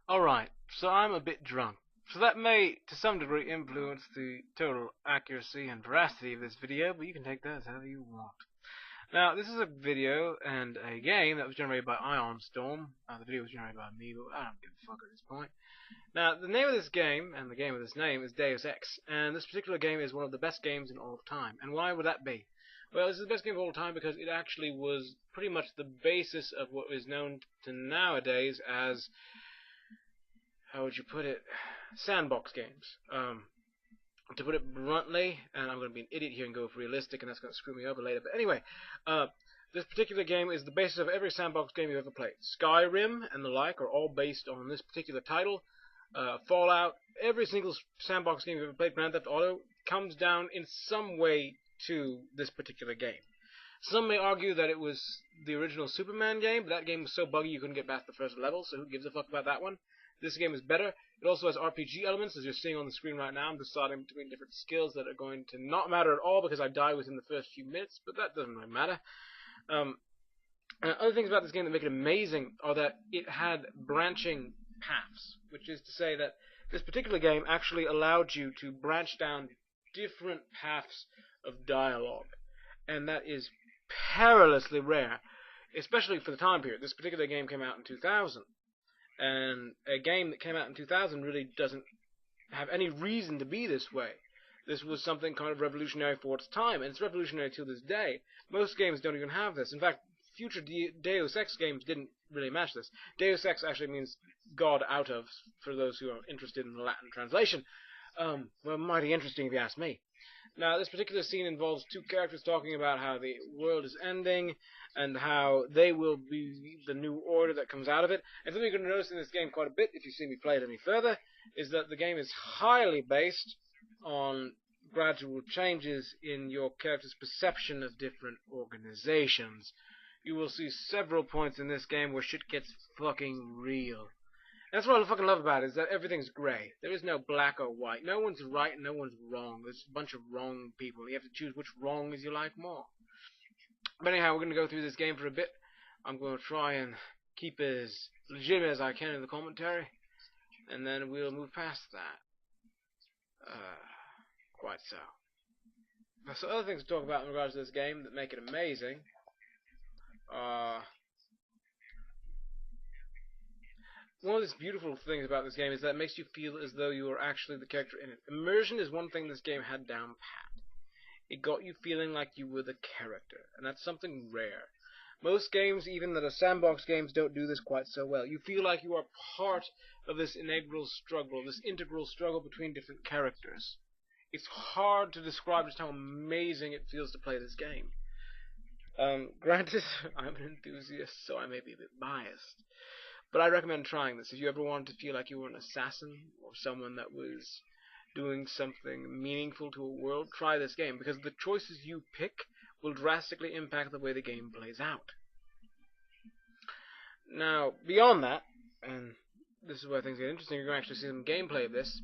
Alright, so I'm a bit drunk. So that may, to some degree, influence the total accuracy and veracity of this video, but you can take that as however you want. Now, this is a video and a game that was generated by Ion Storm. The video was generated by me, but I don't give a fuck at this point. Now, the name of this game, and the game of this name, is Deus Ex, and this particular game is one of the best games in all of time. And why would that be? Well, this is the best game of all time because it actually was pretty much the basis of what is known to nowadays as, how would you put it, sandbox games. To put it bluntly, and I'm going to be an idiot here and go for realistic, and that's going to screw me over later. But anyway, this particular game is the basis of every sandbox game you've ever played. Skyrim and the like are all based on this particular title. Fallout, every single sandbox game you've ever played, Grand Theft Auto, comes down in some way to this particular game. Some may argue that it was the original Superman game, but that game was so buggy you couldn't get past the first level, so who gives a fuck about that one? This game is better. It also has RPG elements, as you're seeing on the screen right now. I'm deciding between different skills that are going to not matter at all because I die within the first few minutes, but that doesn't really matter. Other things about this game that make it amazing are that it had branching paths, which is to say that this particular game actually allowed you to branch down different paths of dialogue, and that is perilously rare, especially for the time period. This particular game came out in 2000. And a game that came out in 2000 really doesn't have any reason to be this way. This was something kind of revolutionary for its time, and it's revolutionary to this day. Most games don't even have this. In fact, future Deus Ex games didn't really match this. Deus Ex actually means God out of, for those who are interested in the Latin translation. Well, mighty interesting if you ask me. Now, this particular scene involves two characters talking about how the world is ending and how they will be the new order that comes out of it. And something you're going to notice in this game quite a bit, if you see me play it any further, is that the game is highly based on gradual changes in your character's perception of different organizations. You will see several points in this game where shit gets fucking real. That's what I fucking love about it, is that everything's grey. There is no black or white. No one's right and no one's wrong. There's a bunch of wrong people. You have to choose which wrongs you like more. But anyhow, we're going to go through this game for a bit. I'm going to try and keep as legitimate as I can in the commentary. And then we'll move past that. Quite so. So other things to talk about in regards to this game that make it amazing are... One of the beautiful things about this game is that it makes you feel as though you are actually the character in it. Immersion is one thing this game had down pat. It got you feeling like you were the character, and that's something rare. Most games, even that are sandbox games, don't do this quite so well. You feel like you are part of this integral struggle between different characters. It's hard to describe just how amazing it feels to play this game. Granted, I'm an enthusiast, so I may be a bit biased. But I recommend trying this. If you ever wanted to feel like you were an assassin or someone that was doing something meaningful to a world, try this game, because the choices you pick will drastically impact the way the game plays out. Now, beyond that, and this is where things get interesting, you're going to actually see some gameplay of this.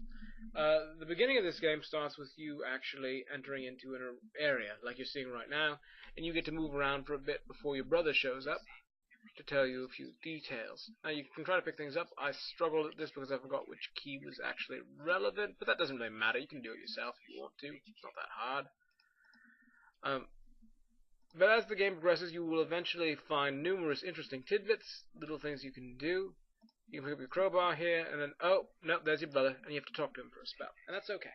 The beginning of this game starts with you actually entering into an area, like you're seeing right now, and you get to move around for a bit before your brother shows up to tell you a few details. Now, you can try to pick things up. I struggled at this because I forgot which key was actually relevant, but that doesn't really matter. You can do it yourself if you want to. It's not that hard. But as the game progresses, you will eventually find numerous interesting tidbits, little things you can do. You can pick up your crowbar here, and then, oh, no, there's your brother, and you have to talk to him for a spell. And that's okay.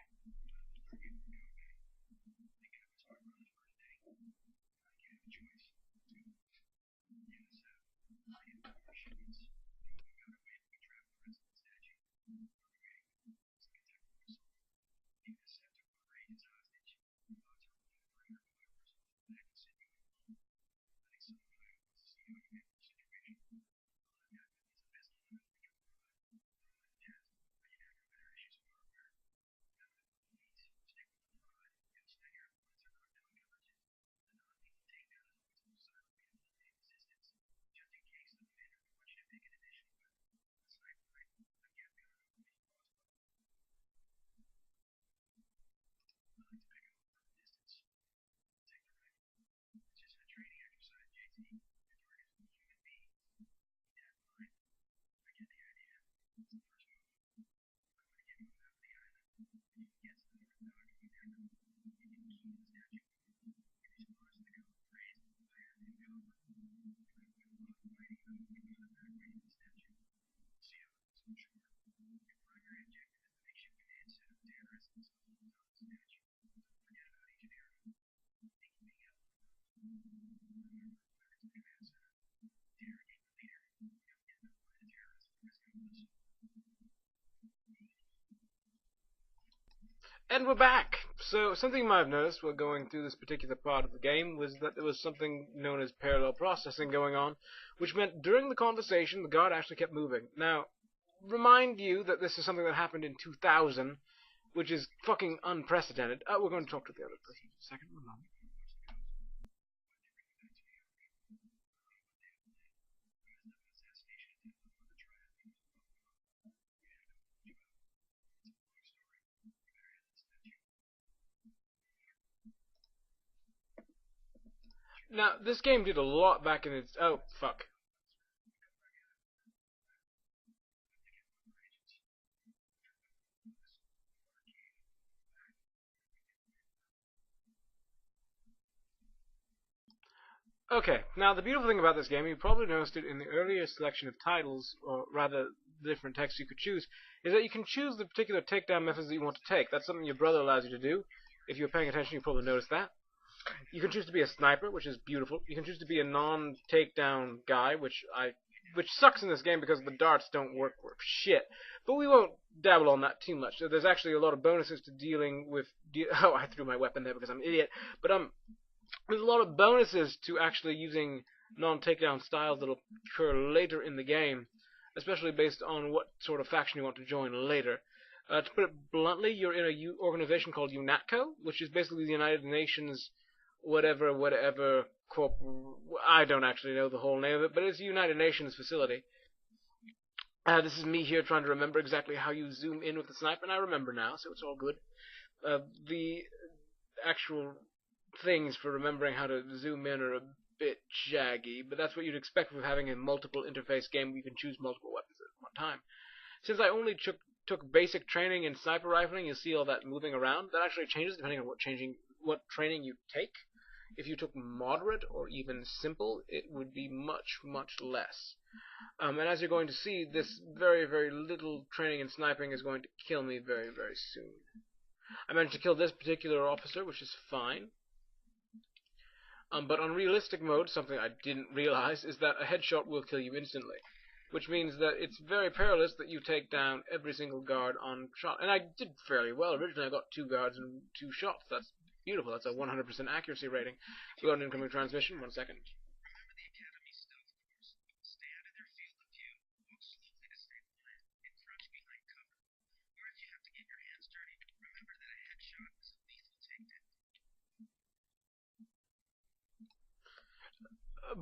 And we're back! So, something you might have noticed while going through this particular part of the game was that there was something known as parallel processing going on, which meant during the conversation the guard actually kept moving. Now, remind you that this is something that happened in 2000, which is fucking unprecedented. We're going to talk to the other person in a second. One moment. Now, this game did a lot back in its... Oh, fuck. Okay, now the beautiful thing about this game, you probably noticed it in the earlier selection of titles, or rather, the different texts you could choose, is that you can choose the particular takedown methods that you want to take. That's something your brother allows you to do. If you're paying attention, you probably noticed that. You can choose to be a sniper, which is beautiful. You can choose to be a non-takedown guy, which sucks in this game because the darts don't work for shit. But we won't dabble on that too much. So there's actually a lot of bonuses to dealing with. Oh, I threw my weapon there because I'm an idiot. But there's a lot of bonuses to actually using non-takedown styles that'll occur later in the game, especially based on what sort of faction you want to join later. To put it bluntly, you're in a organization called UNATCO, which is basically the United Nations whatever corp. I don't actually know the whole name of it, but it's a United Nations facility. This is me here trying to remember exactly how you zoom in with the sniper, and I remember now, so it's all good. The actual things for remembering how to zoom in are a bit jaggy, but that's what you'd expect from having a multiple interface game where you can choose multiple weapons at one time. Since I only took basic training in sniper rifling, you see all that moving around. That actually changes depending on what training you take. If you took moderate or even simple, it would be much, much less. And as you're going to see, this very, very little training in sniping is going to kill me very, very soon. I managed to kill this particular officer, which is fine. But on realistic mode, something I didn't realize is that a headshot will kill you instantly, which means that it's very perilous that you take down every single guard on shot. And I did fairly well. Originally, I got 2 guards and 2 shots. That's beautiful. That's a 100% accuracy rating. We got an incoming transmission. 1 second.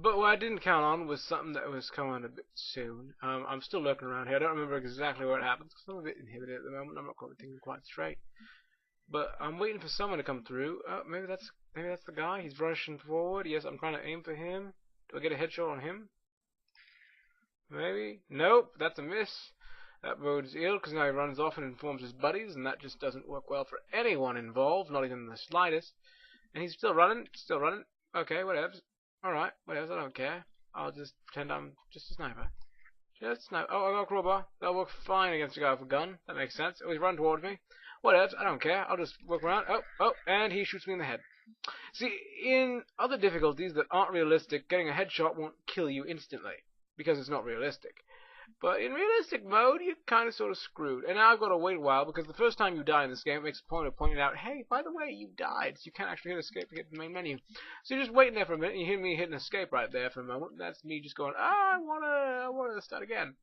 But what I didn't count on was something that was coming a bit soon. I'm still looking around here. I don't remember exactly what happens because I'm a bit inhibited at the moment. I'm not quite thinking quite straight. But I'm waiting for someone to come through. Oh, maybe that's the guy. He's rushing forward. Yes, I'm trying to aim for him. Do I get a headshot on him? Maybe. Nope, that's a miss. That bodes ill because now he runs off and informs his buddies, and that just doesn't work well for anyone involved, not even the slightest. And he's still running. Still running. Okay, whatevs. Alright, whatever, I don't care. I'll just pretend I'm just a sniper. Just sniper. Oh, I got a crowbar. That'll work fine against a guy with a gun. That makes sense. Oh, he's running towards me. Whatever, I don't care. I'll just walk around. Oh, and he shoots me in the head. See, in other difficulties that aren't realistic, getting a headshot won't kill you instantly. Because it's not realistic. But in realistic mode, you're kind of sort of screwed. And now I've got to wait a while, because the first time you die in this game, it makes a point of pointing out, hey, by the way, you died, so you can't actually hit escape to get to the main menu. So you're just waiting there for a minute, and you hear me hitting escape right there for a moment. That's me just going, I wanna start again.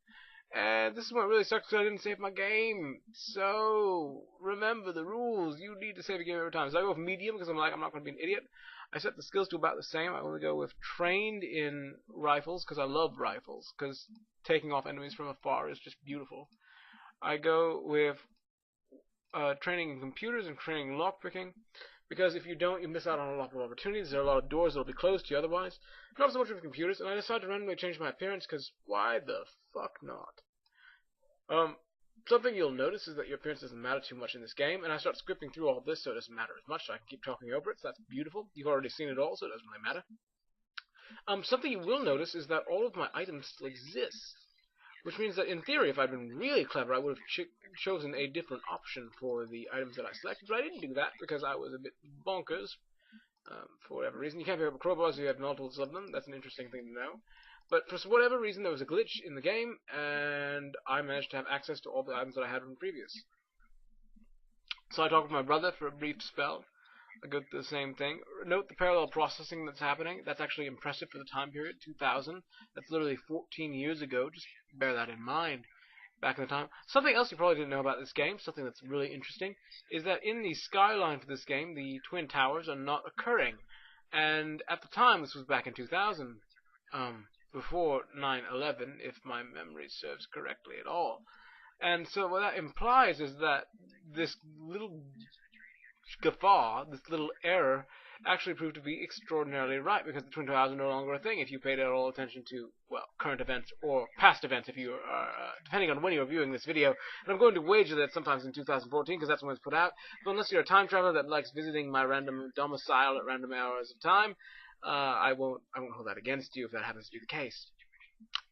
And this is what really sucks, because I didn't save my game. So, remember the rules. You need to save your game every time. So I go with medium, because I'm not going to be an idiot. I set the skills to about the same. I only go with trained in rifles, because I love rifles, because taking off enemies from afar is just beautiful. I go with training in computers and training in lockpicking, because if you don't, you miss out on a lot of opportunities. There are a lot of doors that will be closed to you otherwise. Not so much with computers, and I decided to randomly change my appearance, because why the fuck not? Something you'll notice is that your appearance doesn't matter too much in this game, and I start scripting through all this so it doesn't matter as much, so I can keep talking over it, so that's beautiful. You've already seen it all, so it doesn't really matter. Something you will notice is that all of my items still exist, which means that in theory, if I'd been really clever, I would have chosen a different option for the items that I selected, but I didn't do that because I was a bit bonkers, for whatever reason. You can't pick up crowbars if you have multiples of them. That's an interesting thing to know. But for whatever reason, there was a glitch in the game, and I managed to have access to all the items that I had from previous. So I talked with my brother for a brief spell. I go through the same thing. Note the parallel processing that's happening. That's actually impressive for the time period, 2000. That's literally 14 years ago. Just bear that in mind. Back in the time. Something else you probably didn't know about this game, something that's really interesting, is that in the skyline for this game, the Twin Towers are not occurring. And at the time, this was back in 2000, before 9/11, if my memory serves correctly at all. And so what that implies is that this little guffaw, this little error, actually proved to be extraordinarily right, because the Twin Towers are no longer a thing if you paid at all attention to, well, current events or past events, if you are, depending on when you're viewing this video. And I'm going to wager that sometimes in 2014, because that's when it's put out. But unless you're a time traveler that likes visiting my random domicile at random hours of time, I won't hold that against you if that happens to be the case.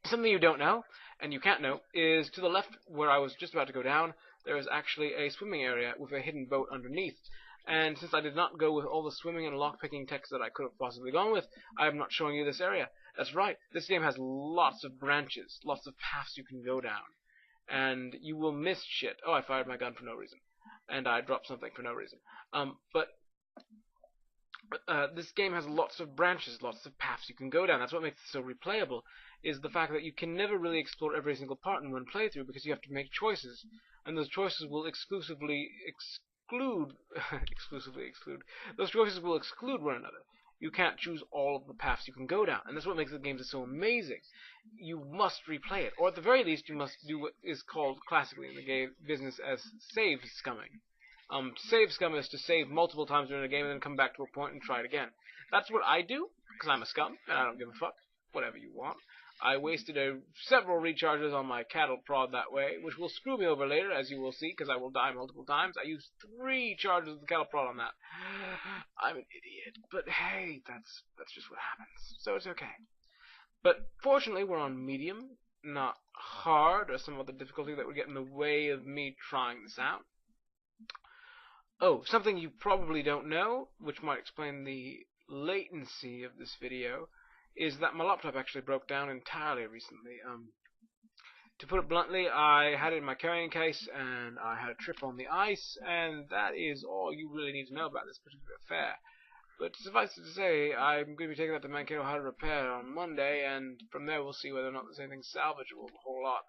Something you don't know, and you can't know, is to the left where I was just about to go down, there is actually a swimming area with a hidden boat underneath. And since I did not go with all the swimming and lockpicking text that I could have possibly gone with, I am not showing you this area. That's right, this game has lots of branches, lots of paths you can go down. And you will miss shit. Oh, I fired my gun for no reason. And I dropped something for no reason. This game has lots of branches, lots of paths you can go down. That's what makes it so replayable, is the fact that you can never really explore every single part in one playthrough, because you have to make choices. And those choices will exclusively exclude those choices will exclude one another. You can't choose all of the paths you can go down, and that's what makes the game so amazing. You must replay it, or at the very least you must do what is called classically in the game business as save scumming. Save scum is to save multiple times during a game and then come back to a point and try it again. That's what I do, because I'm a scum, and I don't give a fuck. Whatever you want. I wasted several recharges on my cattle prod that way, which will screw me over later, as you will see, because I will die multiple times. I used 3 charges of the cattle prod on that. I'm an idiot, but hey, that's just what happens, so it's okay. But fortunately, we're on medium, not hard, or some other difficulty that would get in the way of me trying this out. Oh, something you probably don't know, which might explain the latency of this video, is that my laptop actually broke down entirely recently. To put it bluntly, I had it in my carrying case, and I had a trip on the ice, and that is all you really need to know about this particular affair. But suffice it to say, I'm going to be taking that to Mankato How to Repair on Monday, and from there we'll see whether or not there's anything salvageable a whole lot.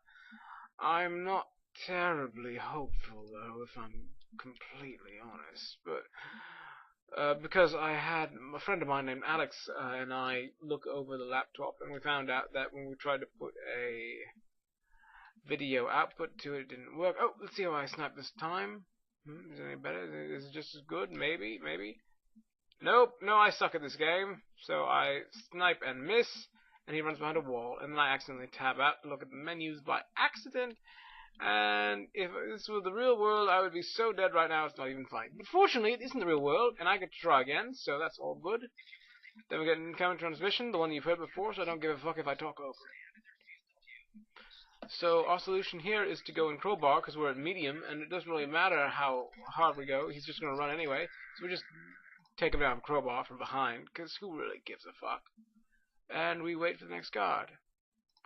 I'm not terribly hopeful, though, if I'm completely honest, but because I had a friend of mine named Alex and I look over the laptop, and we found out that when we tried to put a video output to it, it didn't work. Oh, let's see how I snap this time. Is it any better? Is it just as good? Maybe. Nope, no, I suck at this game. So I snipe and miss, and he runs behind a wall, and then I accidentally tab out and look at the menus by accident. And if this were the real world, I would be so dead right now, it's not even funny. But fortunately, it isn't the real world, and I get to try again, so that's all good. Then we get an incoming transmission, the one you've heard before, so I don't give a fuck if I talk over it. So our solution here is to go in crowbar, because we're at medium, and it doesn't really matter how hard we go, he's just going to run anyway. So we just take him down with crowbar from behind, because who really gives a fuck? And we wait for the next guard.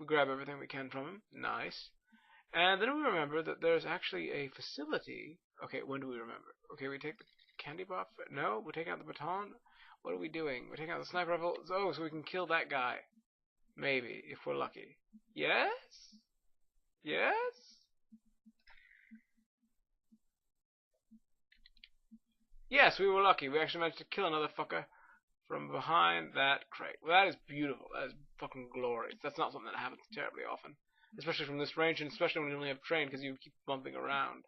We grab everything we can from him. Nice. And then we remember that there's actually a facility. Okay, when do we remember? Okay, we take the candy bar. No, we're taking out the baton. What are we doing? We're taking out the sniper rifle. Oh, so we can kill that guy. Maybe, if we're lucky. Yes? Yes? Yes, we were lucky. We actually managed to kill another fucker from behind that crate. Well, that is beautiful. That is fucking glorious. That's not something that happens terribly often. Especially from this range, and especially when you only have trained, because you keep bumping around.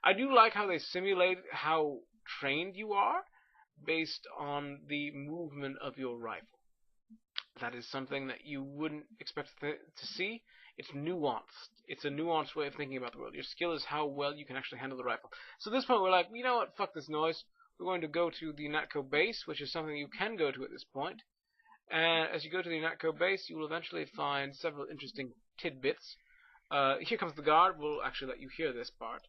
I do like how they simulate how trained you are based on the movement of your rifle. That is something that you wouldn't expect to see. It's nuanced. It's a nuanced way of thinking about the world. Your skill is how well you can actually handle the rifle. So at this point, we're like, you know what, fuck this noise. We're going to go to the Natco base, which is something you can go to at this point. And as you go to the Natco base, you will eventually find several interesting tidbits. Here comes the guard. We'll actually let you hear this part.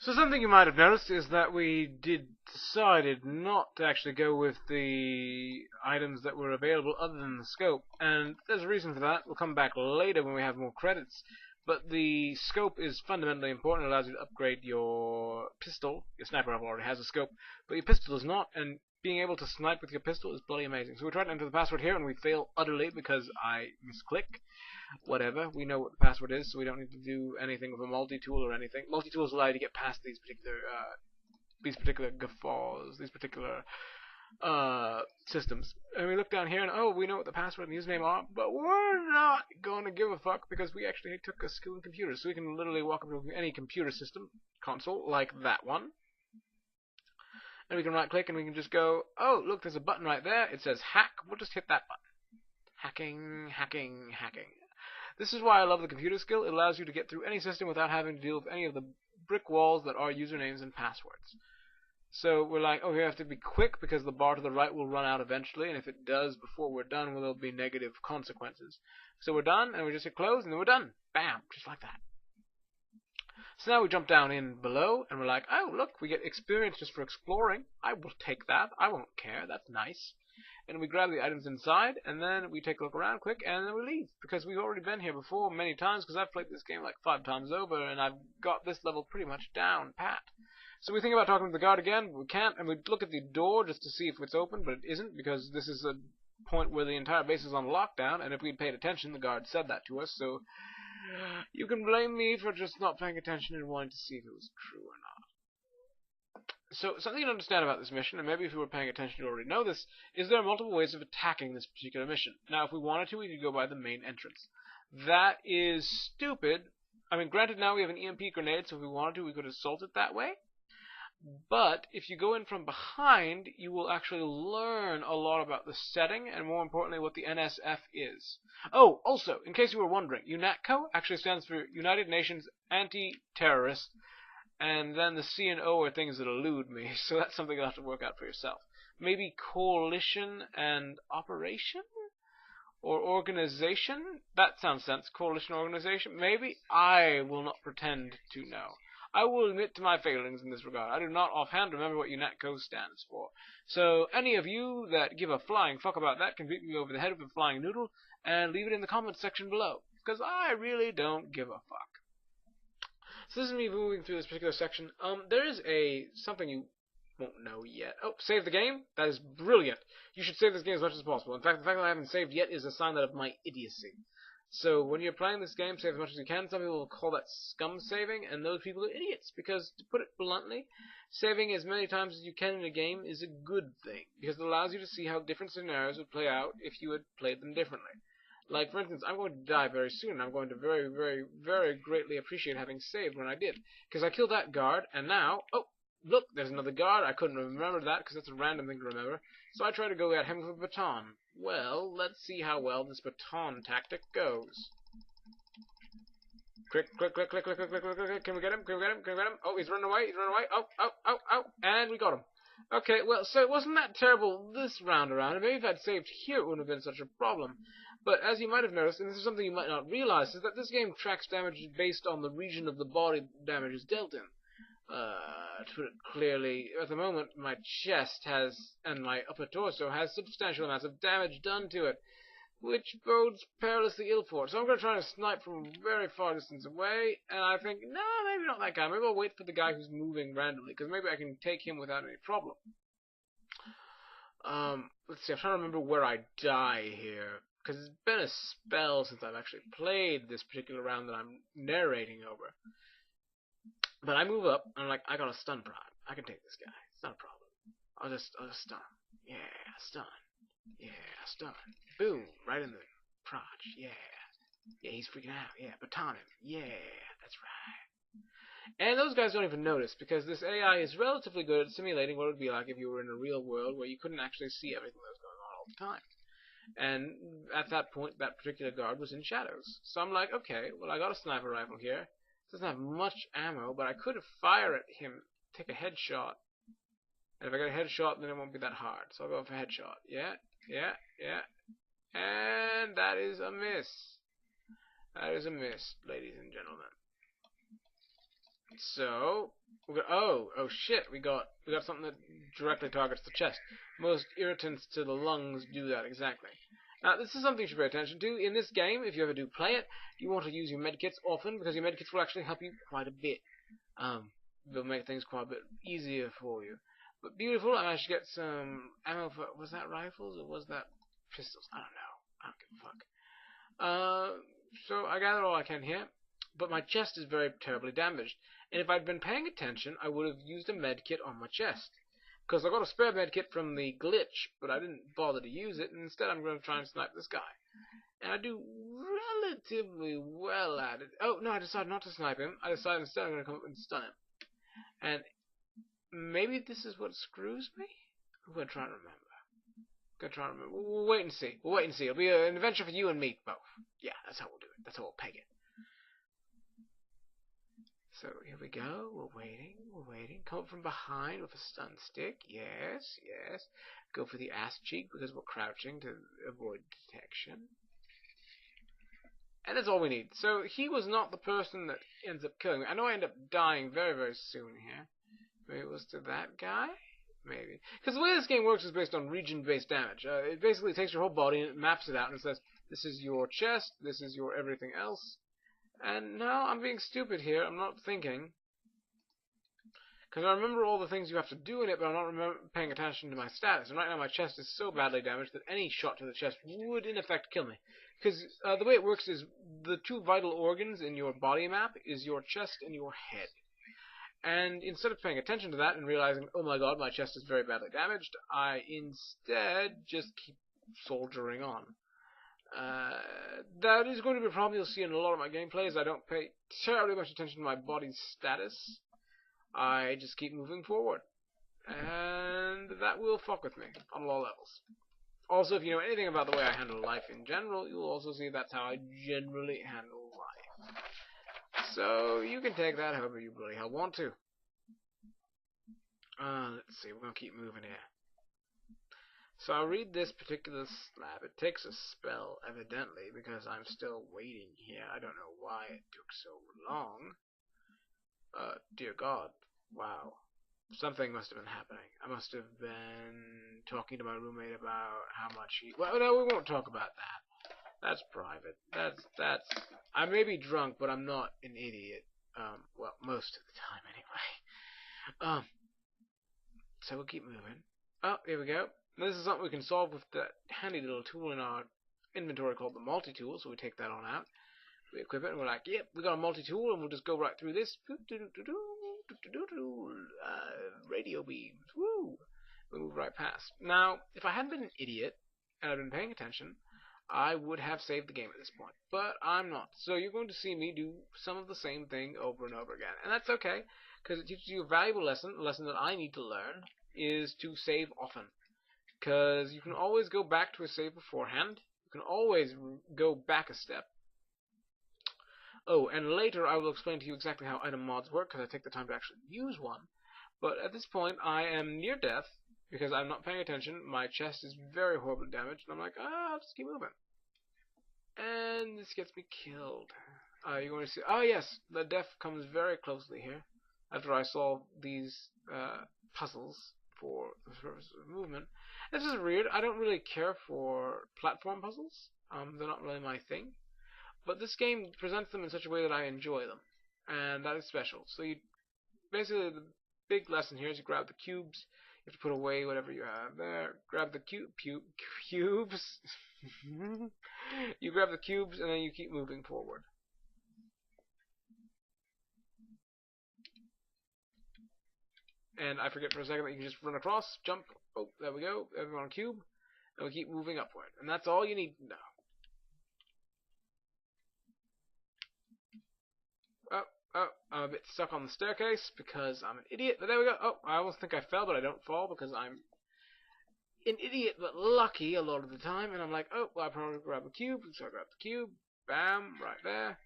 So something you might have noticed is that we decided not to actually go with the items that were available other than the scope, and there's a reason for that. We'll come back later when we have more credits. But the scope is fundamentally important. It allows you to upgrade your pistol. Your sniper rifle already has a scope, but your pistol does not, and being able to snipe with your pistol is bloody amazing. So we try to enter the password here, and we fail utterly because I misclick. Whatever, we know what the password is, so we don't need to do anything with a multi-tool or anything. Multi-tools allow you to get past these particular guffaws, these particular systems. And we look down here and oh, we know what the password and username are, but we're not going to give a fuck because we actually took a skill in computers, so we can literally walk up to any computer system console like that one, and we can right click and we can just go, oh look, there's a button right there, it says hack. We'll just hit that button. Hacking, hacking, hacking. This is why I love the computer skill. It allows you to get through any system without having to deal with any of the brick walls that are usernames and passwords. So we're like, oh, we have to be quick because the bar to the right will run out eventually, and if it does before we're done, well, there'll be negative consequences. So we're done, and we just hit close, and then we're done. Bam, just like that. So now we jump down in below, and we're like, oh, look, we get experience just for exploring. I will take that. I won't care. That's nice. And we grab the items inside, and then we take a look around quick, and then we leave. Because we've already been here before many times, because I've played this game like 5 times over, and I've got this level pretty much down pat. So we think about talking to the guard again, but we can't, and we look at the door just to see if it's open, but it isn't, because this is a point where the entire base is on lockdown, and if we'd paid attention, the guard said that to us, so you can blame me for just not paying attention and wanting to see if it was true or not. So, something to understand about this mission, and maybe if you were paying attention you already know this, is there are multiple ways of attacking this particular mission. Now, if we wanted to, we could go by the main entrance. That is stupid. I mean, granted, now we have an EMP grenade, so if we wanted to, we could assault it that way. But, if you go in from behind, you will actually learn a lot about the setting, and more importantly, what the NSF is. Oh, also, in case you were wondering, UNATCO actually stands for United Nations Anti-Terrorist, and then the C and O are things that elude me, so that's something you'll have to work out for yourself. Maybe coalition and operation? Or organization? That sounds sense. Coalition organization? Maybe? I will not pretend to know. I will admit to my failings in this regard. I do not offhand remember what UNATCO stands for. So any of you that give a flying fuck about that can beat me over the head with a flying noodle and leave it in the comments section below. Because I really don't give a fuck. So this is me moving through this particular section. There is something you won't know yet. Oh, save the game? That is brilliant. You should save this game as much as possible. In fact, the fact that I haven't saved yet is a sign of my idiocy. So when you're playing this game, save as much as you can. Some people will call that scum saving, and those people are idiots. Because, to put it bluntly, saving as many times as you can in a game is a good thing. Because it allows you to see how different scenarios would play out if you had played them differently. Like, for instance, I'm going to die very soon. I'm going to very, very, very greatly appreciate having saved when I did. Because I killed that guard, and now... Oh, look, there's another guard. I couldn't remember that because that's a random thing to remember. So I try to go at him with a baton. Well, let's see how well this baton tactic goes. Click, click, click, click, click, click, click, click, click. Can we get him? Can we get him? Can we get him? Oh, he's running away. He's running away. Oh, oh, oh, oh. And we got him. Okay, well, so it wasn't that terrible this round around. And maybe if I'd saved here, it wouldn't have been such a problem. But as you might have noticed, and this is something you might not realize, is that this game tracks damage based on the region of the body damage is dealt in. To put it clearly, at the moment, my chest has, and my upper torso has substantial amounts of damage done to it, which bodes perilously ill for it. So I'm going to try to snipe from a very far distance away, and I think, no, maybe not that guy. Maybe I'll wait for the guy who's moving randomly, because maybe I can take him without any problem. Let's see, I'm trying to remember where I die here, because it's been a spell since I've actually played this particular round that I'm narrating over. But I move up, and I'm like, I got a stun prime. I can take this guy. It's not a problem. I'll just stun. Yeah, stun. Yeah, stun. Boom, right in the crotch. Yeah. Yeah, he's freaking out. Yeah, baton him. Yeah, that's right. And those guys don't even notice, because this AI is relatively good at simulating what it would be like if you were in a real world where you couldn't actually see everything that was going on all the time. And at that point, that particular guard was in shadows. So I'm like, okay, well, I got a sniper rifle here. Doesn't have much ammo, but I could fire at him, take a headshot. And if I get a headshot, then it won't be that hard. So I'll go for a headshot. Yeah, yeah, yeah. And that is a miss. That is a miss, ladies and gentlemen. So, Oh shit! We got something that directly targets the chest. Most irritants to the lungs do that exactly. Now, this is something you should pay attention to. In this game, if you ever do play it, you want to use your medkits often, because your medkits will actually help you quite a bit. They'll make things quite a bit easier for you. But beautiful, I managed to get some ammo for, was that rifles, or was that pistols? I don't know. I don't give a fuck. So I gather all I can here, but my chest is very terribly damaged. And if I'd been paying attention, I would have used a medkit on my chest. Because I got a spare medkit from the glitch, but I didn't bother to use it, and instead I'm going to try and snipe this guy. And I do relatively well at it. Oh, no, I decided not to snipe him. I decided instead I'm going to come up and stun him. And maybe this is what screws me? I'm going to try and remember. We'll wait and see. It'll be an adventure for you and me both. Yeah, that's how we'll do it. That's how we'll peg it. So here we go. We're waiting. Come up from behind with a stun stick. Yes. Go for the ass cheek because we're crouching to avoid detection. And that's all we need. So he was not the person that ends up killing me. I know I end up dying very, very soon here. Maybe it was to that guy? Maybe. Because the way this game works is based on region-based damage. It basically takes your whole body and it maps it out and says, this is your chest, this is your everything else. And now I'm being stupid here. I'm not thinking. Because I remember all the things you have to do in it, but I'm not paying attention to my status. And right now my chest is so badly damaged that any shot to the chest would, in effect, kill me. Because the way it works is the two vital organs in your body map is your chest and your head. And instead of paying attention to that and realizing, oh my god, my chest is very badly damaged, I instead just keep soldiering on. That is going to be a problem you'll see in a lot of my gameplays. I don't pay terribly much attention to my body's status. I just keep moving forward. And that will fuck with me on all levels. Also, if you know anything about the way I handle life in general, you'll also see that's how I generally handle life. So, you can take that however you bloody hell want to. Let's see, we're going to keep moving here. So I'll read this particular slab. It takes a spell, evidently, because I'm still waiting here. I don't know why it took so long. Dear God. Wow. Something must have been happening. I must have been talking to my roommate about how much he... Well, no, we won't talk about that. That's private. That's... I may be drunk, but I'm not an idiot. Well, most of the time, anyway. So we'll keep moving. Oh, here we go. This is something we can solve with that handy little tool in our inventory called the multi-tool, so we take that on out. We equip it, and we're like, yep, we got a multi-tool, and we'll just go right through this. Radio beams. Woo! We move right past. Now, if I hadn't been an idiot, and I'd been paying attention, I would have saved the game at this point. But I'm not. So you're going to see me do some of the same thing over and over again. And that's okay, because it teaches you a valuable lesson. A lesson that I need to learn is to save often. Because you can always go back to a save beforehand. You can always go back a step. Oh, and later I will explain to you exactly how item mods work, because I take the time to actually use one. But at this point, I am near death, because I'm not paying attention. My chest is very horribly damaged, and I'm like, I'll just keep moving. And this gets me killed. You're going to see... Oh, yes, the death comes very closely here, after I solve these puzzles for the purpose of movement. This is weird. I don't really care for platform puzzles. They're not really my thing. But this game presents them in such a way that I enjoy them. And that is special. So you basically, the big lesson here is you grab the cubes. You have to put away whatever you have there. Grab the cubes. You grab the cubes and then you keep moving forward. And I forget for a second that you can just run across, jump. Oh, there we go. Everyone on cube. And we keep moving upward. And that's all you need to know. Oh, I'm a bit stuck on the staircase because I'm an idiot. But there we go. Oh, I almost think I fell, but I don't fall because I'm an idiot but lucky a lot of the time. And I'm like, oh, well, I probably grab a cube. So I grab the cube. Bam, right there.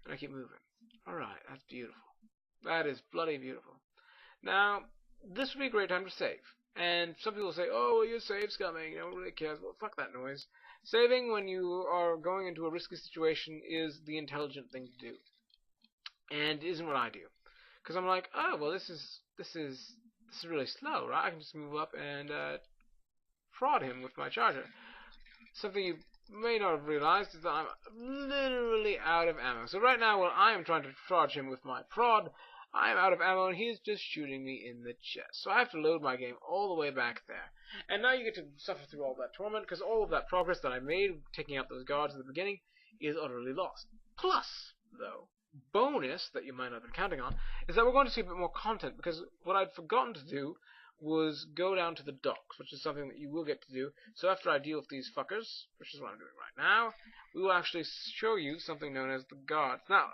And I keep moving. Alright, that's beautiful. That is bloody beautiful. Now, this would be a great time to save. And some people say, oh, well, your save's coming. No one really cares. Well, fuck that noise. Saving when you are going into a risky situation is the intelligent thing to do. And isn't what I do. because I'm like, oh well, this is really slow, right? I can just move up and prod him with my charger. Something you may not have realized is that I'm literally out of ammo. So right now, while I am trying to charge him with my prod, I am out of ammo and he is just shooting me in the chest. So I have to load my game all the way back there. And now you get to suffer through all that torment, because all of that progress that I made, taking out those guards at the beginning, is utterly lost. Plus, though, bonus that you might not have been counting on, is that we're going to see a bit more content, because what I'd forgotten to do was go down to the docks, which is something that you will get to do. So after I deal with these fuckers, which is what I'm doing right now, we will actually show you something known as the guards. Now,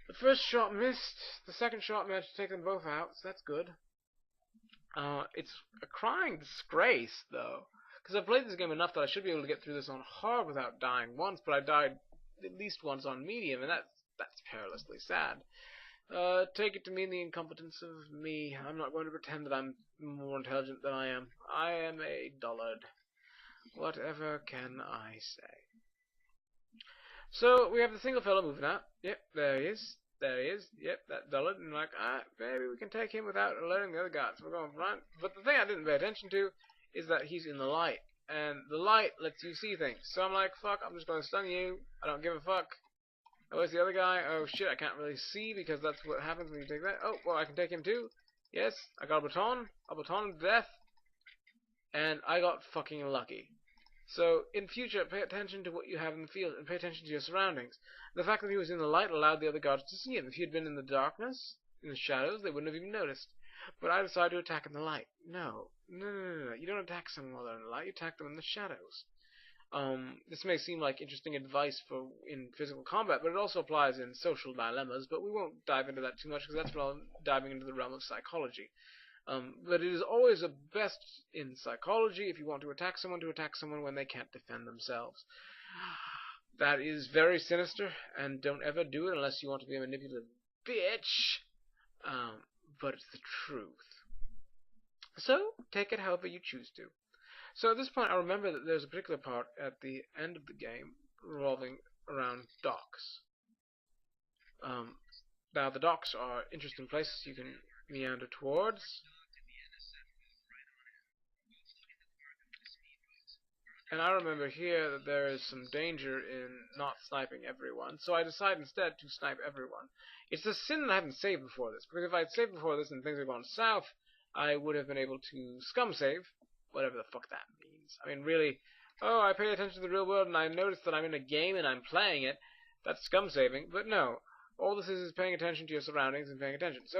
the first shot missed, the second shot managed to take them both out, so that's good. It's a crying disgrace, though, because I've played this game enough that I should be able to get through this on hard without dying once, but I died at least once on medium, and that's perilously sad. Take it to mean the incompetence of me. I'm not going to pretend that I'm more intelligent than I am. I am a dullard. Whatever can I say? So, we have the single fellow moving out. Yep, there he is. There he is. Yep, that dullard. And like, maybe we can take him without alerting the other guards. We're going right. But the thing I didn't pay attention to is that he's in the light. And the light lets you see things. So I'm like, fuck, I'm just going to stun you. I don't give a fuck. Oh, where's the other guy? Oh shit, I can't really see because that's what happens when you take that. Oh, well, I can take him too. Yes, I got a baton. A baton of death. And I got fucking lucky. So, in future, pay attention to what you have in the field and pay attention to your surroundings. The fact that he was in the light allowed the other guards to see him. If he had been in the darkness, in the shadows, they wouldn't have even noticed. But I decided to attack in the light. No. You don't attack someone while they're in the light. You attack them in the shadows. This may seem like interesting advice for in physical combat, but it also applies in social dilemmas, but we won't dive into that too much because that's diving into the realm of psychology. But it is always the best in psychology if you want to attack someone when they can't defend themselves. That is very sinister, and don't ever do it unless you want to be a manipulative bitch. But it's the truth. So, take it however you choose to. So at this point, I remember that there's a particular part at the end of the game revolving around docks. Now, the docks are interesting places you can meander towards. And I remember here that there is some danger in not sniping everyone, so I decided instead to snipe everyone. It's a sin that I haven't saved before this, because if I had saved before this and things had gone south, I would have been able to scum save, whatever the fuck that means. I mean, really, oh, I pay attention to the real world and I notice that I'm in a game and I'm playing it, that's scum saving, but no. All this is paying attention to your surroundings and paying attention. So,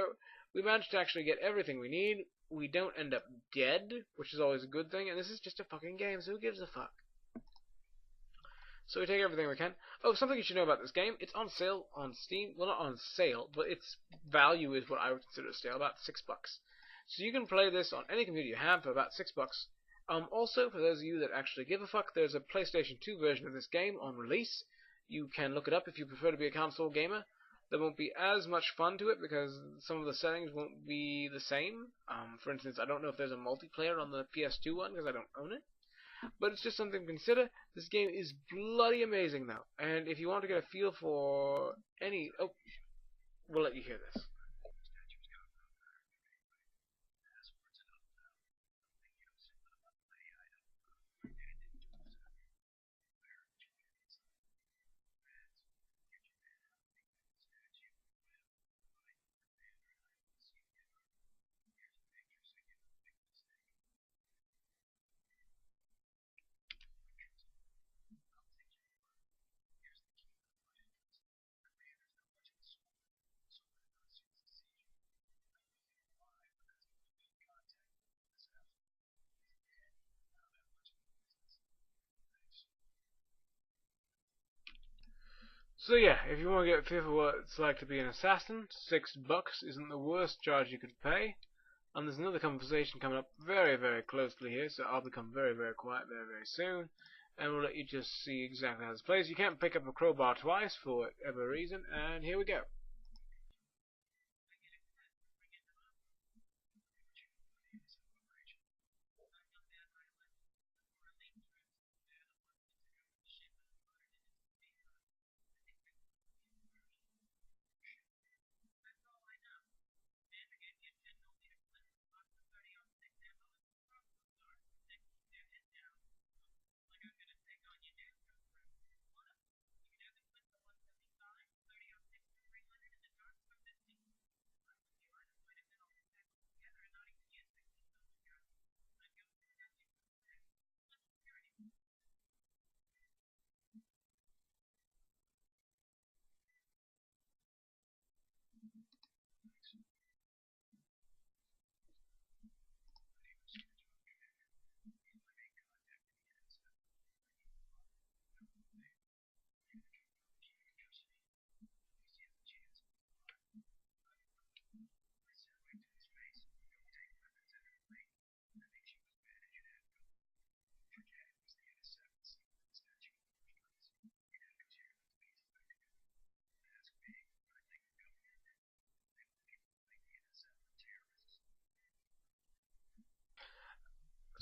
we managed to actually get everything we need. We don't end up dead, which is always a good thing, and this is just a fucking game, so who gives a fuck? So we take everything we can. Oh, something you should know about this game, it's on sale on Steam. Well, not on sale, but its value is what I would consider a sale, about $6. So you can play this on any computer you have for about $6. Also, for those of you that actually give a fuck, there's a PlayStation 2 version of this game on release. You can look it up if you prefer to be a console gamer. There won't be as much fun to it because some of the settings won't be the same. For instance, I don't know if there's a multiplayer on the PS2 one because I don't own it. But it's just something to consider. This game is bloody amazing though. And if you want to get a feel for any... Oh, we'll let you hear this. So yeah, if you want to get a feel for what it's like to be an assassin, $6 isn't the worst charge you could pay. And there's another conversation coming up very, very closely here, so I'll become very, very quiet very, very soon. And we'll let you just see exactly how this plays. You can't pick up a crowbar twice for whatever reason, and here we go.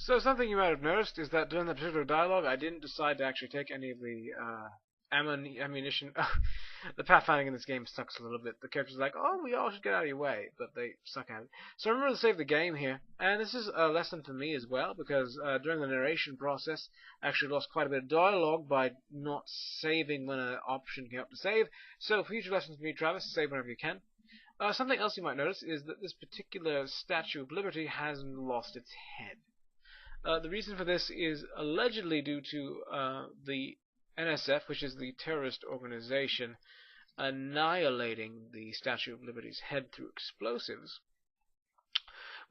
So something you might have noticed is that during that particular dialogue, I didn't decide to actually take any of the ammunition. The pathfinding in this game sucks a little bit. The characters are like, oh, we all should get out of your way, but they suck at it. So remember to save the game here, and this is a lesson for me as well, because during the narration process, I actually lost quite a bit of dialogue by not saving when an option came up to save. So future lessons for me, Travis, save whenever you can. Something else you might notice is that this particular Statue of Liberty hasn't lost its head. The reason for this is allegedly due to the NSF, which is the terrorist organization, annihilating the Statue of Liberty's head through explosives,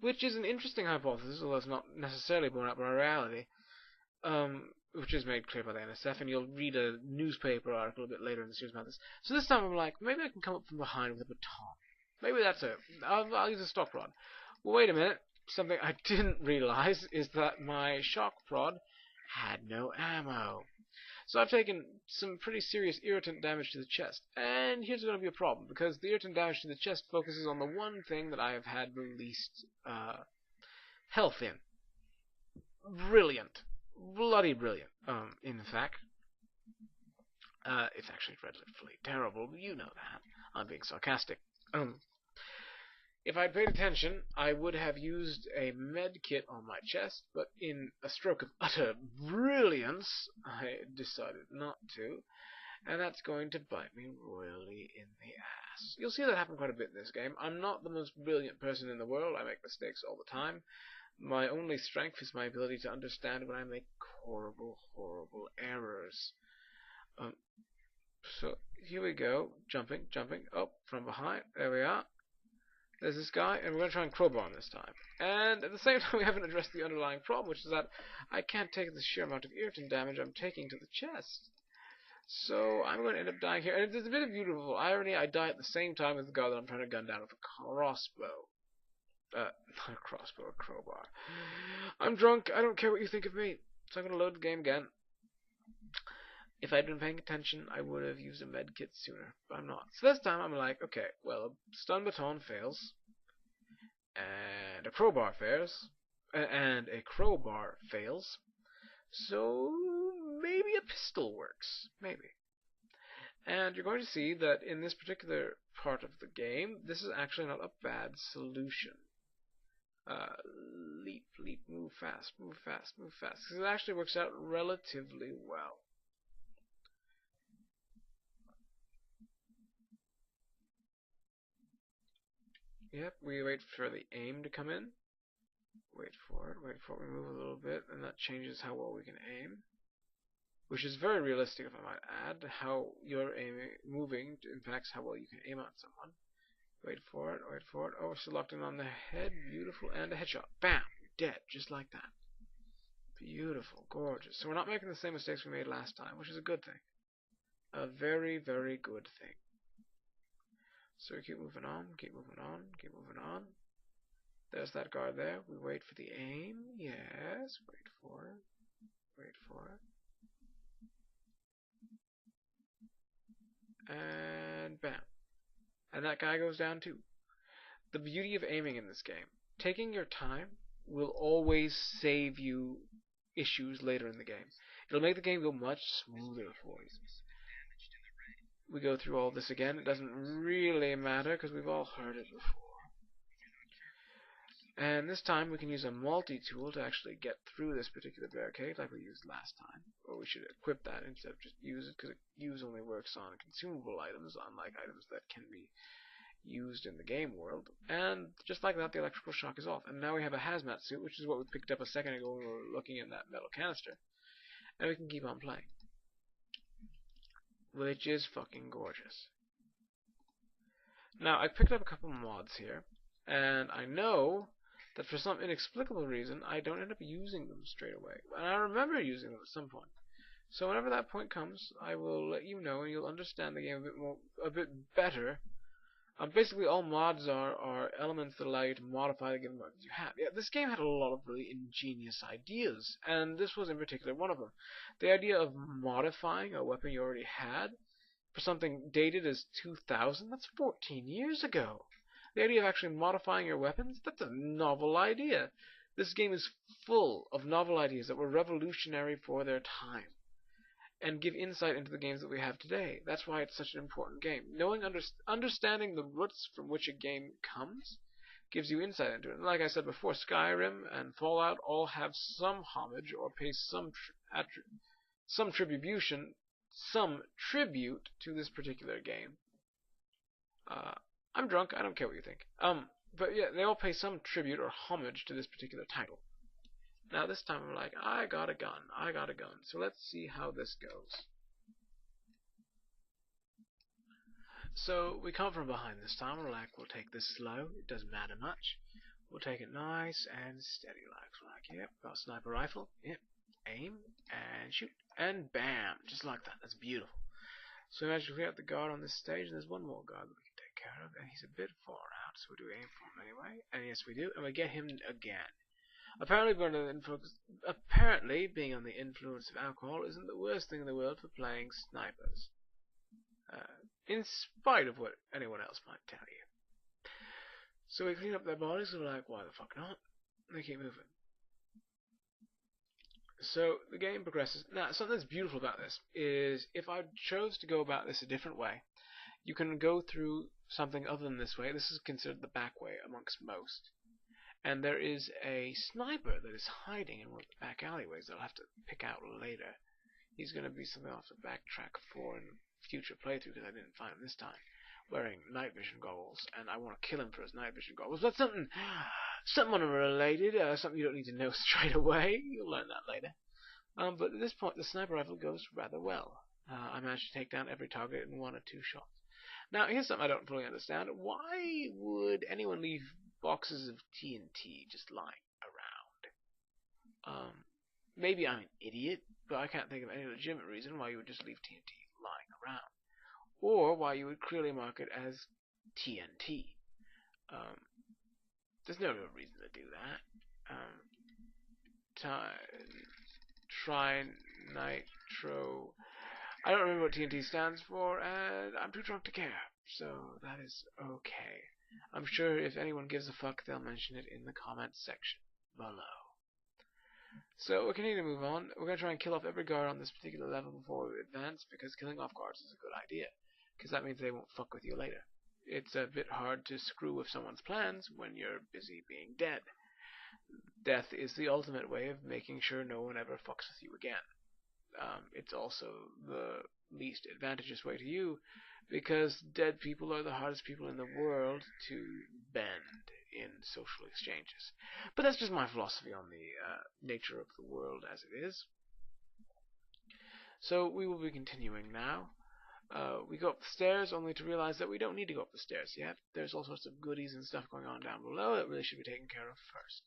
which is an interesting hypothesis, although it's not necessarily borne out by reality, which is made clear by the NSF, and you'll read a newspaper article a bit later in the series about this. So this time I'm like, maybe I can come up from behind with a baton. Maybe that's it. I'll use a stock rod. Well, wait a minute. Something I didn't realize is that my shock prod had no ammo. So I've taken some pretty serious irritant damage to the chest. And here's going to be a problem, because the irritant damage to the chest focuses on the one thing that I have had the least health in. Brilliant. Bloody brilliant. In fact, it's actually dreadfully terrible. You know that. I'm being sarcastic. If I'd paid attention, I would have used a med kit on my chest, but in a stroke of utter brilliance, I decided not to, and that's going to bite me royally in the ass. You'll see that happen quite a bit in this game. I'm not the most brilliant person in the world. I make mistakes all the time. My only strength is my ability to understand when I make horrible, horrible errors. So here we go. Jumping. Oh, from behind. There we are. There's this guy, and we're going to try and crowbar him this time. And at the same time, we haven't addressed the underlying problem, which is that I can't take the sheer amount of irritant damage I'm taking to the chest. So I'm going to end up dying here. And there's a bit of beautiful irony. I die at the same time as the guy that I'm trying to gun down with a crossbow. Not a crossbow, a crowbar. I'm drunk. I don't care what you think of me. So I'm going to load the game again. If I'd been paying attention, I would have used a med kit sooner, but I'm not. So this time I'm like, okay, well, a stun baton fails, and a crowbar fails, so maybe a pistol works, maybe. And you're going to see that in this particular part of the game, this is actually not a bad solution. Leap, move fast, because it actually works out relatively well. Yep, we wait for the aim to come in. Wait for it, we move a little bit, and that changes how well we can aim. Which is very realistic, if I might add. How your moving impacts how well you can aim at someone. Wait for it. Oh, we're still locked in on the head. Beautiful. And a headshot. Bam! You're dead. Just like that. Beautiful. Gorgeous. So we're not making the same mistakes we made last time, which is a good thing. A very, very good thing. So we keep moving on. There's that guard there. We wait for the aim. Yes. Wait for it. And bam. And that guy goes down too. The beauty of aiming in this game. Taking your time will always save you issues later in the game. It'll make the game go much smoother for you. We go through all this again. It doesn't really matter because we've all heard it before. And this time we can use a multi-tool to actually get through this particular barricade like we used last time. Or we should equip that instead of just use it, because use only works on consumable items, unlike items that can be used in the game world. And just like that, the electrical shock is off. And now we have a hazmat suit, which is what we picked up a second ago when we were looking in that metal canister. And we can keep on playing. Which is fucking gorgeous. Now, I picked up a couple mods here, and I know that for some inexplicable reason, I don't end up using them straight away. And I remember using them at some point. So whenever that point comes, I will let you know, and you'll understand the game a bit better. Basically, all mods are elements that allow you to modify the given weapons you have. Yeah, this game had a lot of really ingenious ideas, and this was in particular one of them. The idea of modifying a weapon you already had for something dated as 2000, that's 14 years ago. The idea of actually modifying your weapons, that's a novel idea. This game is full of novel ideas that were revolutionary for their time and give insight into the games that we have today. That's why it's such an important game. Understanding the roots from which a game comes gives you insight into it. And like I said before, Skyrim and Fallout all have some homage or pay some tribution, some tribute to this particular game. I'm drunk. I don't care what you think. But yeah, they all pay some tribute or homage to this particular title. Now this time I'm like, I got a gun. I got a gun. So let's see how this goes. So we come from behind this time. We're like, we'll take this slow. It doesn't matter much. We'll take it nice and steady like. So like, yep, got a sniper rifle. Yep, aim and shoot. And bam, just like that. That's beautiful. So we managed to clear out the guard on this stage, and there's one more guard that we can take care of, and he's a bit far out, so we do aim for him anyway. And yes, we do, and we get him again. Apparently, being on the influence of alcohol isn't the worst thing in the world for playing snipers, in spite of what anyone else might tell you. So we clean up their bodies, and we're like, why the fuck not? And they keep moving. So the game progresses. Now, something that's beautiful about this is if I chose to go about this a different way, you can go through something other than this way. This is considered the back way amongst most. And there is a sniper that is hiding in one of the back alleyways that I'll have to pick out later. He's going to be something I'll have to backtrack for in future playthrough because I didn't find him this time. Wearing night vision goggles, and I want to kill him for his night vision goggles. That's something unrelated, something you don't need to know straight away. You'll learn that later. But at this point, the sniper rifle goes rather well. I managed to take down every target in 1 or 2 shots. Now, here's something I don't fully understand. Why would anyone leave boxes of TNT just lying around? Maybe I'm an idiot, but I can't think of any legitimate reason why you would just leave TNT lying around. Or why you would clearly mark it as TNT. There's no real reason to do that. Trinitro. I don't remember what TNT stands for, and I'm too drunk to care. So that is okay. I'm sure if anyone gives a fuck, they'll mention it in the comments section below. So we're continuing to move on. We're going to try and kill off every guard on this particular level before we advance, because killing off guards is a good idea, because that means they won't fuck with you later. It's a bit hard to screw with someone's plans when you're busy being dead. Death is the ultimate way of making sure no one ever fucks with you again. It's also the least advantageous way to you, because dead people are the hardest people in the world to bend in social exchanges. But that's just my philosophy on the nature of the world as it is. So we will be continuing now. We go up the stairs only to realize that we don't need to go up the stairs yet. There's all sorts of goodies and stuff going on down below that really should be taken care of first.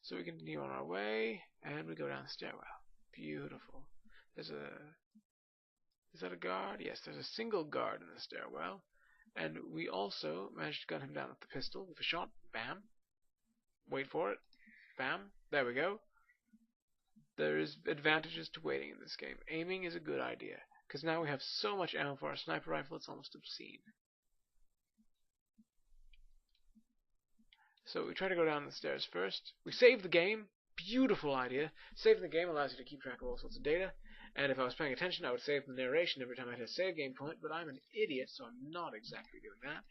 So we continue on our way, and we go down the stairwell. Beautiful. Is that a guard? Yes, there's a single guard in the stairwell. And we also managed to gun him down with the pistol with a shot. Bam. Wait for it. Bam. There we go. There is advantages to waiting in this game. Aiming is a good idea, because now we have so much ammo for our sniper rifle, it's almost obscene. So we try to go down the stairs first. We save the game. Beautiful idea. Saving the game allows you to keep track of all sorts of data. And if I was paying attention, I would save the narration every time I hit a save game point, but I'm an idiot, so I'm not exactly doing that.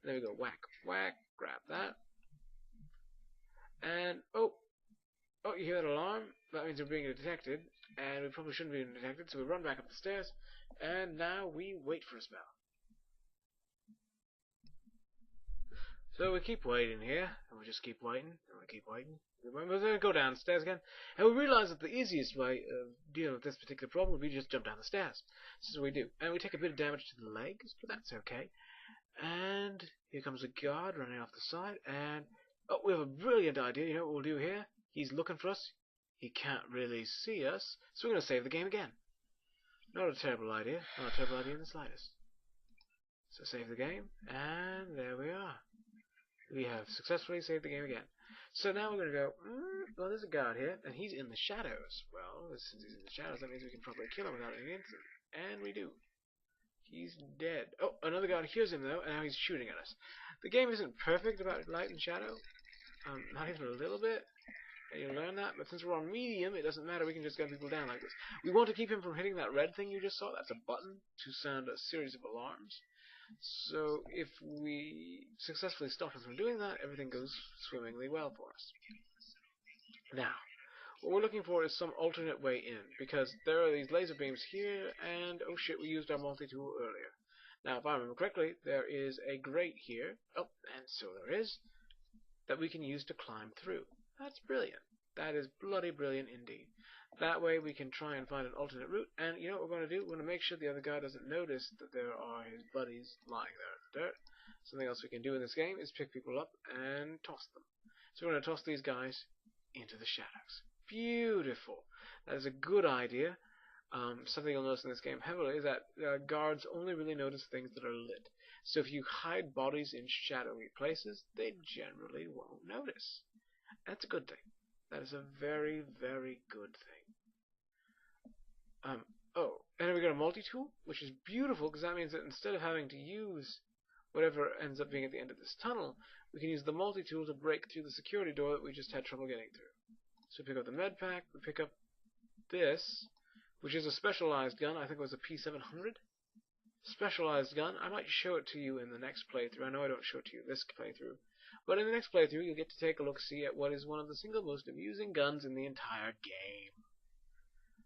And then we go whack, whack, grab that. And, oh, you hear that alarm? That means we're being detected, and we probably shouldn't be detected, so we run back up the stairs, and now we wait for a spell. So we keep waiting here, and we just keep waiting, and we keep waiting. We're going to go downstairs again, and we realize that the easiest way of dealing with this particular problem would be to just jump down the stairs. So we do, and we take a bit of damage to the legs, but that's okay. And here comes a guard running off the side, and oh, we have a brilliant idea. You know what we'll do here? He's looking for us. He can't really see us, so we're going to save the game again. Not a terrible idea. Not a terrible idea in the slightest. So save the game, and there we are. We have successfully saved the game again. So now we're going to go, well, there's a guard here, and he's in the shadows. Well, since he's in the shadows, that means we can probably kill him without any incident. And we do. He's dead. Oh, another guard hears him, though, and now he's shooting at us. The game isn't perfect about light and shadow. Not even a little bit. And you learn that, but since we're on medium, it doesn't matter. We can just gun people down like this. We want to keep him from hitting that red thing you just saw. That's a button to sound a series of alarms. So if we successfully stop him from doing that, everything goes swimmingly well for us. Now, what we're looking for is some alternate way in, because there are these laser beams here, and oh shit, we used our multi-tool earlier. Now, if I remember correctly, there is a grate here, oh, and so there is, that we can use to climb through. That's brilliant. That is bloody brilliant indeed. That way we can try and find an alternate route, and you know what we're going to do? We're going to make sure the other guy doesn't notice that there are his buddies lying there in the dirt. Something else we can do in this game is pick people up and toss them. So we're going to toss these guys into the shadows. Beautiful. That is a good idea. Something you'll notice in this game heavily is that guards only really notice things that are lit. So if you hide bodies in shadowy places, they generally won't notice. That's a good thing. That is a very, very good thing. Oh, and then we got a multi-tool, which is beautiful because that means that instead of having to use whatever ends up being at the end of this tunnel, we can use the multi-tool to break through the security door that we just had trouble getting through. So we pick up the med pack, we pick up this, which is a specialized gun. I think it was a P700. Specialized gun. I might show it to you in the next playthrough. I know I don't show it to you this playthrough. But in the next playthrough, you'll get to take a look-see at what is one of the single most amusing guns in the entire game.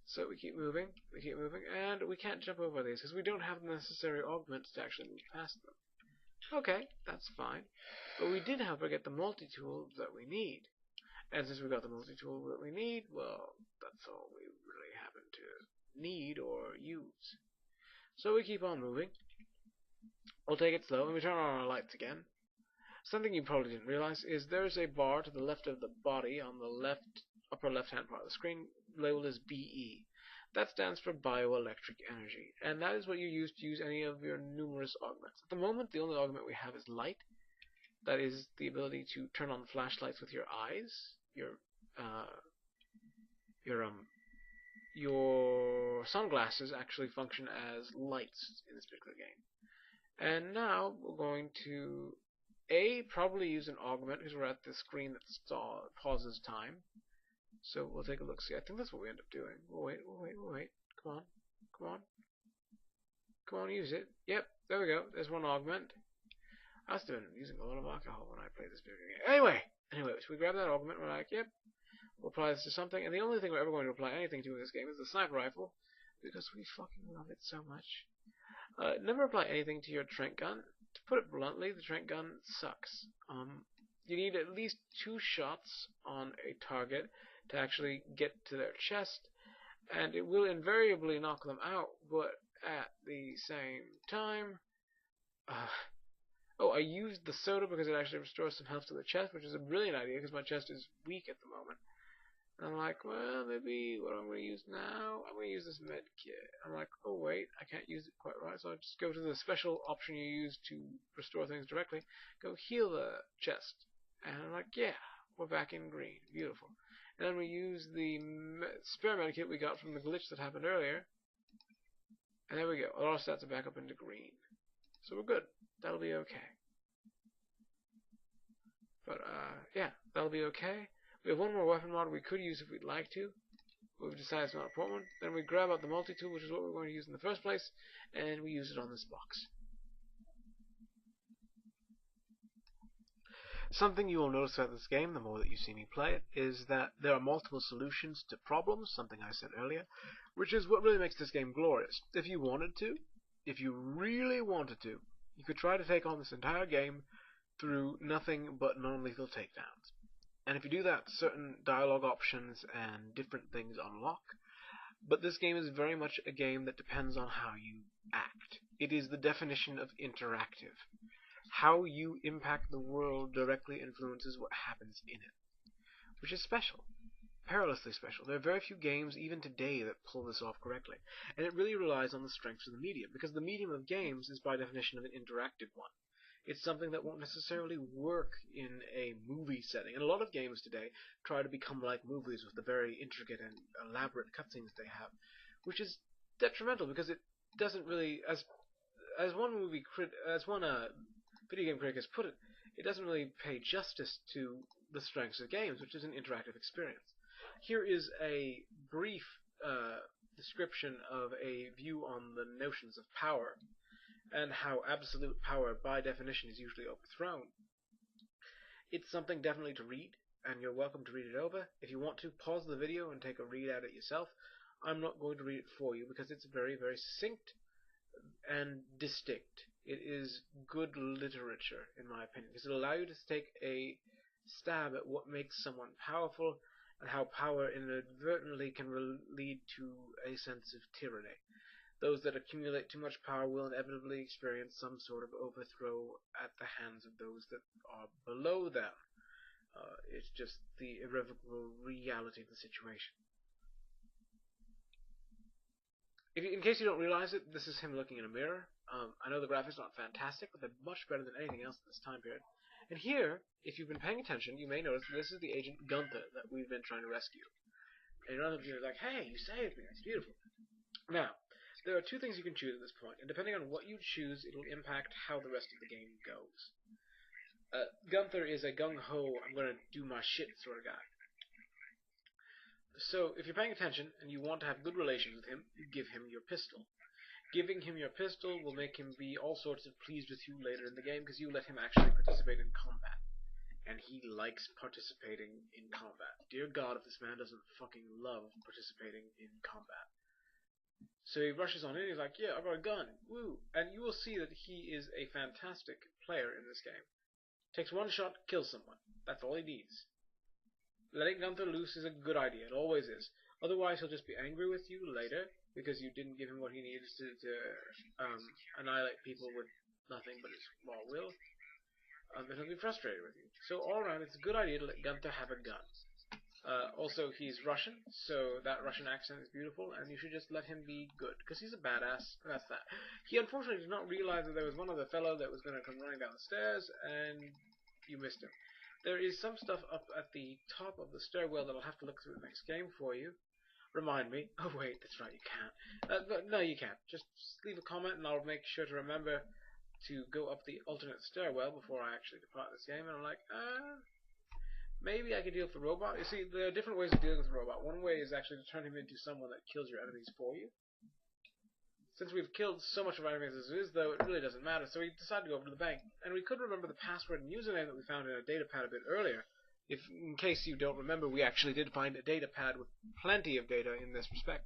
So we keep moving, and we can't jump over these because we don't have the necessary augments to actually move past them. Okay, that's fine. But we did, however, get the multi-tool that we need. And since we got the multi-tool that we need, well, that's all we really happen to need or use. So we keep on moving. We'll take it slow, and we turn on our lights again. Something you probably didn't realize is there's a bar to the left of the body on the upper left-hand part of the screen labeled as BE. That stands for bioelectric energy, and that is what you use to use any of your numerous augments. At the moment, the only augment we have is light. That is the ability to turn on flashlights with your eyes. Your sunglasses actually function as lights in this particular game. And now we're going to probably use an augment because we're at the screen that pauses time. So we'll take a look. See, I think that's what we end up doing. We'll wait. Come on, use it. Yep, there we go. There's one augment. I must have been using a lot of alcohol when I played this video game. Anyway, so we grab that augment. We're like, yep, we'll apply this to something. And the only thing we're ever going to apply anything to in this game is the sniper rifle because we fucking love it so much. Never apply anything to your tranq gun. To put it bluntly, the tranq gun sucks. You need at least 2 shots on a target to actually get to their chest, and it will invariably knock them out, but at the same time, I used the soda because it actually restores some health to the chest, which is a brilliant idea because my chest is weak at the moment. And I'm like, well, maybe what I'm going to use now, I'm going to use this med kit. I'm like, oh wait, I can't use it quite right, so I just go to the special option you use to restore things directly, go heal the chest. And I'm like, yeah, we're back in green, beautiful. And then we use the spare med kit we got from the glitch that happened earlier, and there we go, all our stats are back up into green. So we're good, that'll be okay. But yeah, that'll be okay. We have one more weapon mod we could use if we'd like to. We've decided it's not an important one. Then we grab out the multi-tool, which is what we're going to use in the first place, and we use it on this box. Something you will notice about this game, the more that you see me play it, is that there are multiple solutions to problems, something I said earlier, which is what really makes this game glorious. If you wanted to, if you really wanted to, you could try to take on this entire game through nothing but non-lethal takedowns. And if you do that, certain dialogue options and different things unlock. But this game is very much a game that depends on how you act. It is the definition of interactive. How you impact the world directly influences what happens in it, which is special, perilously special. There are very few games, even today, that pull this off correctly. And it really relies on the strengths of the medium, because the medium of games is by definition an interactive one. It's something that won't necessarily work in a movie setting. And a lot of games today try to become like movies with the very intricate and elaborate cutscenes they have, which is detrimental because it doesn't really, as one video game critic has put it, it doesn't really pay justice to the strengths of games, which is an interactive experience. Here is a brief description of a view on the notions of power and how absolute power, by definition, is usually overthrown. It's something definitely to read, and you're welcome to read it over. If you want to, pause the video and take a read at it yourself. I'm not going to read it for you because it's very, very succinct and distinct. It is good literature, in my opinion, because it'll allow you to take a stab at what makes someone powerful and how power inadvertently can lead to a sense of tyranny. Those that accumulate too much power will inevitably experience some sort of overthrow at the hands of those that are below them. It's just the irrevocable reality of the situation. In case you don't realize it, this is him looking in a mirror. I know the graphics aren't fantastic, but they're much better than anything else in this time period. And here, if you've been paying attention, you may notice that this is the agent Gunther that we've been trying to rescue. And you're like, hey, you saved me, that's beautiful. Now, there are two things you can choose at this point, and depending on what you choose, it'll impact how the rest of the game goes. Gunther is a gung-ho, I'm going to do my shit sort of guy. So, if you're paying attention and you want to have good relations with him, you give him your pistol. Giving him your pistol will make him be all sorts of pleased with you later in the game because you let him actually participate in combat. And he likes participating in combat. Dear God, if this man doesn't fucking love participating in combat. So he rushes on in, he's like, yeah, I've got a gun, woo! And you will see that he is a fantastic player in this game. Takes one shot, kills someone. That's all he needs. Letting Gunther loose is a good idea, it always is. Otherwise he'll just be angry with you later, because you didn't give him what he needs to annihilate people with nothing but his raw will. And he'll be frustrated with you. So all around, it's a good idea to let Gunther have a gun. Also, he's Russian, so that Russian accent is beautiful, and you should just let him be good, because he's a badass, and that's that. He unfortunately did not realize that there was one other fellow that was going to come running down the stairs, and you missed him. There is some stuff up at the top of the stairwell that I'll have to look through the next game for you. Remind me. Oh wait, that's right, you can't. But no, you can't. Just leave a comment, and I'll make sure to remember to go up the alternate stairwell before I actually depart this game, and I'm like, maybe I could deal with the robot. You see, there are different ways of dealing with the robot. One way is actually to turn him into someone that kills your enemies for you. Since we've killed so much of our enemies as it is, though, it really doesn't matter, so we decided to go over to the bank. And we could remember the password and username that we found in a data pad a bit earlier. In case you don't remember, we actually did find a data pad with plenty of data in this respect.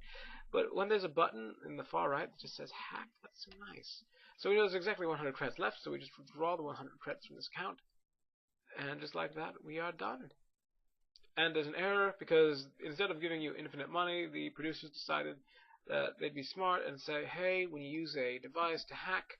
But when there's a button in the far right that just says hack, that's so nice. So we know there's exactly 100 credits left, so we just withdraw the 100 credits from this account. And just like that, we are done. And there's an error, because instead of giving you infinite money, the producers decided that they'd be smart and say, hey, when you use a device to hack,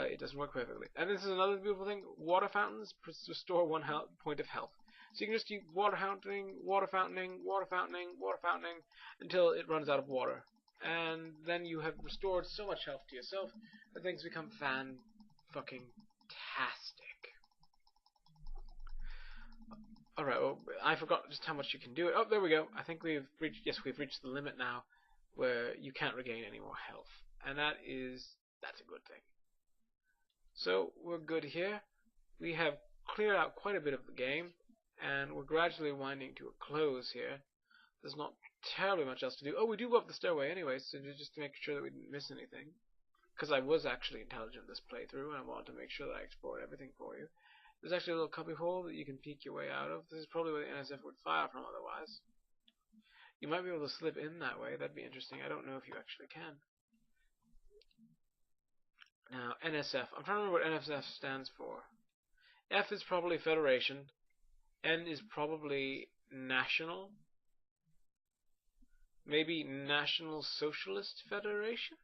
it doesn't work perfectly. And this is another beautiful thing. Water fountains restore 1 point of health. So you can just keep water fountaining, water fountaining, water fountaining, water fountaining until it runs out of water. And then you have restored so much health to yourself that things become fan-fucking-tastic. Alright, well, I forgot just how much you can do it. Oh, there we go. I think we've reached the limit now where you can't regain any more health. And that's a good thing. So, we're good here. We have cleared out quite a bit of the game, and we're gradually winding to a close here. There's not terribly much else to do. Oh, we do go up the stairway anyway, so just to make sure that we didn't miss anything. Because I was actually intelligent this playthrough, and I wanted to make sure that I explored everything for you. There's actually a little cubby hole that you can peek your way out of. This is probably where the NSF would fire from otherwise. You might be able to slip in that way. That'd be interesting. I don't know if you actually can. Now, NSF. I'm trying to remember what NSF stands for. F is probably Federation. N is probably National. Maybe National Socialist Federation?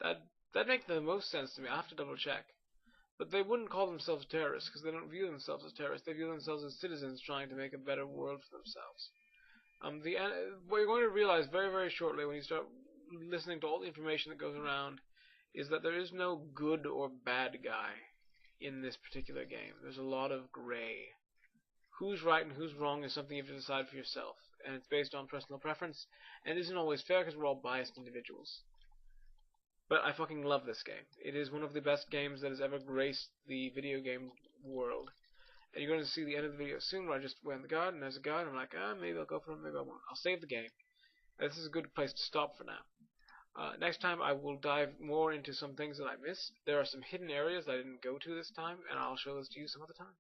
That'd make the most sense to me. I'll have to double check. But they wouldn't call themselves terrorists, because they don't view themselves as terrorists. They view themselves as citizens trying to make a better world for themselves. What you're going to realize very, very shortly when you start listening to all the information that goes around is that there is no good or bad guy in this particular game. There's a lot of gray. Who's right and who's wrong is something you have to decide for yourself, and it's based on personal preference, and it isn't always fair because we're all biased individuals. But I fucking love this game. It is one of the best games that has ever graced the video game world. And you're going to see the end of the video soon where I just went in the garden, there's a garden, I'm like, maybe I'll go for it, maybe I won't. I'll save the game. This is a good place to stop for now. Next time I will dive more into some things that I missed. There are some hidden areas that I didn't go to this time, and I'll show those to you some other time.